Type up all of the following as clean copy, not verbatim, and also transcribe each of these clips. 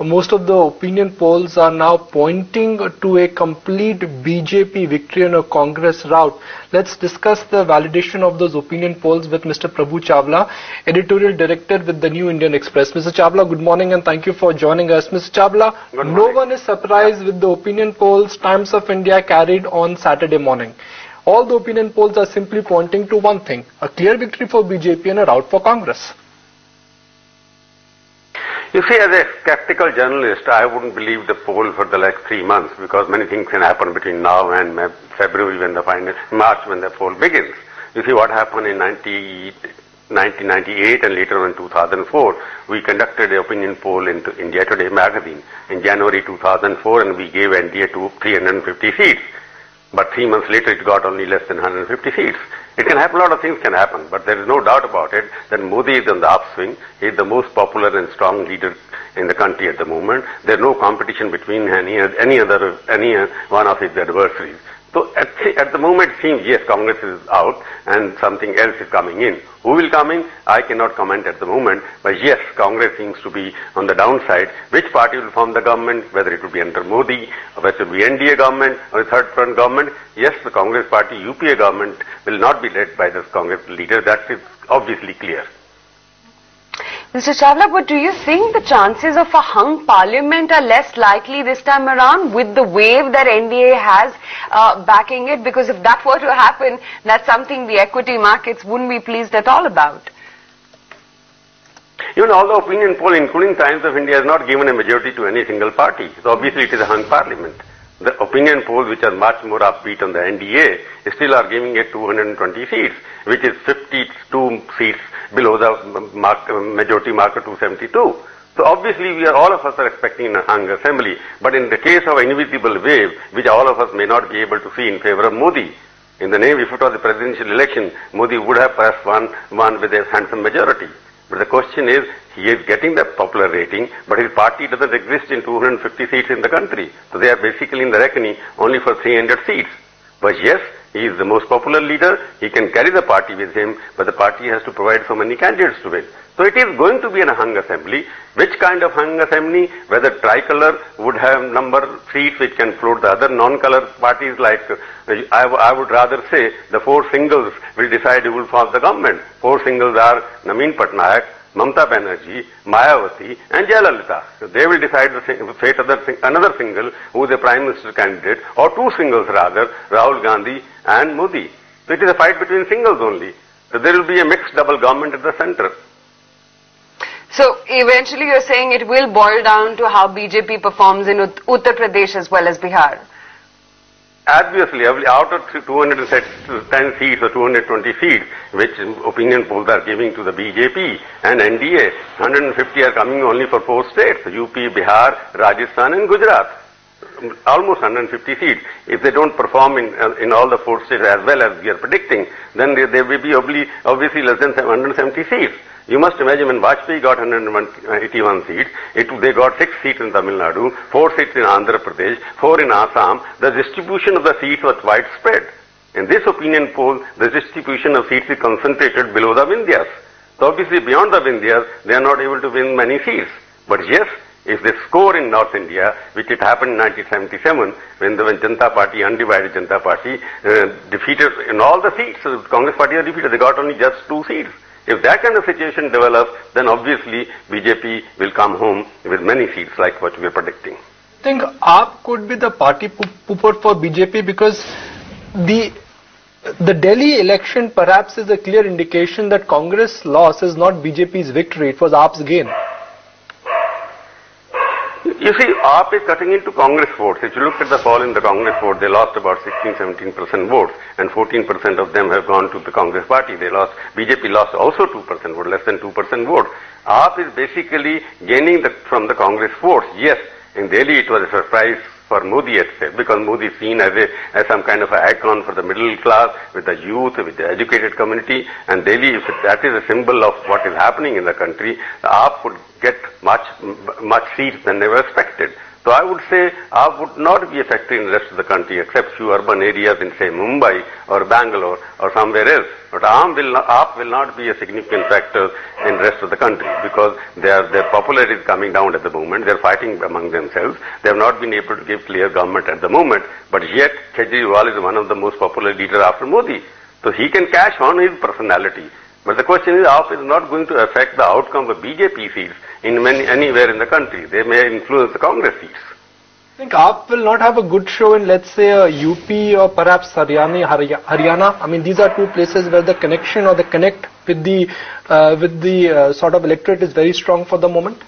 Most of the opinion polls are now pointing to a complete BJP victory on a Congress rout. Let's discuss the validation of those opinion polls with Mr. Prabhu Chawla, Editorial Director with the New Indian Express. Mr. Chawla, good morning and thank you for joining us. Mr. Chawla, no one is surprised with the opinion polls Times of India carried on Saturday morning. All the opinion polls are simply pointing to one thing, a clear victory for BJP and a rout for Congress. You see, as a skeptical journalist, I wouldn't believe the poll for the next 3 months because many things can happen between now and February when the final, March when the poll begins. You see what happened in 1998 and later on in 2004. We conducted an opinion poll in India Today magazine in January 2004 and we gave NDA to 350 seats. But 3 months later it got only less than 150 seats. It can happen, a lot of things can happen, but there is no doubt about it that Modi is on the upswing. He is the most popular and strong leader in the country at the moment. There is no competition between any one of his adversaries. So at the moment it seems, yes, Congress is out and something else is coming in. Who will come in? I cannot comment at the moment, but yes, Congress seems to be on the downside. Which party will form the government, whether it will be under Modi, or whether it will be NDA government, or a third front government? Yes, the Congress party, UPA government, will not be led by this Congress leader. That is obviously clear. Mr. Chawla, but do you think the chances of a hung parliament are less likely this time around with the wave that NDA has backing it? Because if that were to happen, that's something the equity markets wouldn't be pleased at all about. Even all the opinion poll, including Times of India, has not given a majority to any single party. So obviously it is a hung parliament. The opinion polls, which are much more upbeat on the NDA, still are giving it 220 seats, which is 52 seats below the majority mark of 272. So obviously all of us are expecting a hung assembly, but in the case of invisible wave, which all of us may not be able to see in favor of Modi, in the name, if it was a presidential election, Modi would have perhaps won with a handsome majority. But the question is, he is getting the popular rating, but his party doesn't exist in 250 seats in the country. So they are basically in the reckoning only for 300 seats. But yes, he is the most popular leader, he can carry the party with him, but the party has to provide so many candidates to win. So it is going to be a hung assembly. Which kind of hung assembly? Whether tricolor would have number seats which can float the other non-color parties like, I would rather say the four singles will decide who will form the government. Four singles are Naveen Patnaik, Mamata Banerjee, Mayawati and Jayalalitha. So they will decide the fate of another single who is a prime minister candidate, or two singles rather, Rahul Gandhi and Modi. So it is a fight between singles only. So there will be a mixed double government at the center. So eventually you're saying it will boil down to how BJP performs in Uttar Pradesh as well as Bihar? Obviously, out of 210 seats or 220 seats, which opinion polls are giving to the BJP and NDA, 150 are coming only for 4 states, UP, Bihar, Rajasthan and Gujarat. Almost 150 seats. If they don't perform in all the 4 states as well as we are predicting, then they will be obviously less than 170 seats. You must imagine when Vajpayee got 181 seats, they got 6 seats in Tamil Nadu, 4 seats in Andhra Pradesh, 4 in Assam. The distribution of the seats was widespread. In this opinion poll, the distribution of seats is concentrated below the Vindhyas. So obviously beyond the Vindhyas, they are not able to win many seats. But yes, if they score in North India, which it happened in 1977, when the Janata Party, undivided Janata Party, defeated in all the seats, the Congress Party are defeated, they got only just 2 seats. If that kind of situation develops, then obviously BJP will come home with many seats like what we are predicting. I think AAP could be the party pooper for BJP because the Delhi election perhaps is a clear indication that Congress loss is not BJP's victory, it was AAP's gain. You see, AAP is cutting into Congress votes. If you look at the fall in the Congress vote, they lost about 16-17% votes, and 14% of them have gone to the Congress party. BJP lost also 2% vote, less than 2% vote. AAP is basically gaining from the Congress votes. Yes, in Delhi it was a surprise for Modi itself, because Modi is seen as some kind of an icon for the middle class, with the youth, with the educated community, and Delhi, that is a symbol of what is happening in the country. The AAP could get much seats than they were expected. So I would say AAP would not be affected in the rest of the country except few urban areas in say Mumbai or Bangalore or somewhere else. But AAP will not be a significant factor in the rest of the country because their popularity is coming down at the moment. They are fighting among themselves. They have not been able to give clear government at the moment. But yet Kejriwal is one of the most popular leaders after Modi. So he can cash on his personality. But the question is, AAP is not going to affect the outcome of BJP seats anywhere in the country. They may influence the Congress seats. I think AAP will not have a good show in, let's say, UP or perhaps Haryana. I mean, these are two places where the connection or the connect with the sort of electorate is very strong for the moment.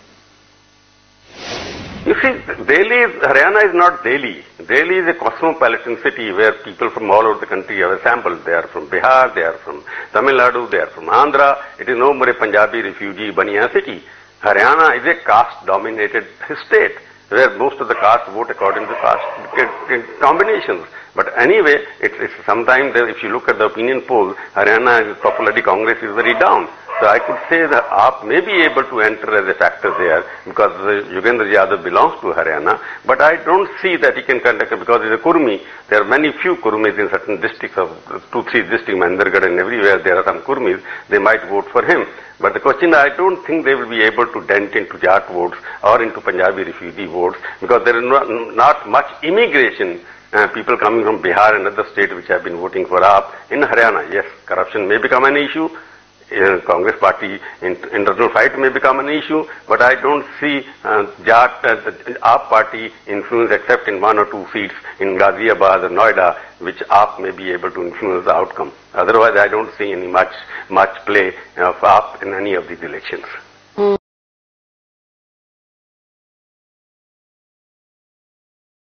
You see, Haryana is not Delhi. Delhi is a cosmopolitan city where people from all over the country are assembled. They are from Bihar, they are from Tamil Nadu, they are from Andhra. It is no more a Punjabi refugee Baniya city. Haryana is a caste-dominated state where most of the caste vote according to caste combinations. But anyway, it's sometimes if you look at the opinion polls, Haryana's popularity Congress is very down. So I could say that AAP may be able to enter as a factor there because Yogendra Yadav belongs to Haryana. But I don't see that he can conduct because he's a Kurmi. There are few Kurmis in certain districts of 2-3 districts, Mahendragarh and everywhere there are some Kurmis. They might vote for him. But the question, I don't think they will be able to dent into Jat votes or into Punjabi refugee votes because there is not much immigration. People coming from Bihar and other states which have been voting for AAP. In Haryana, yes, corruption may become an issue. Congress party internal fight may become an issue, but I don't see AAP party influence except in 1 or 2 seats in Ghaziabad or Noida, which AAP may be able to influence the outcome. Otherwise, I don't see any much play of AAP in any of these elections.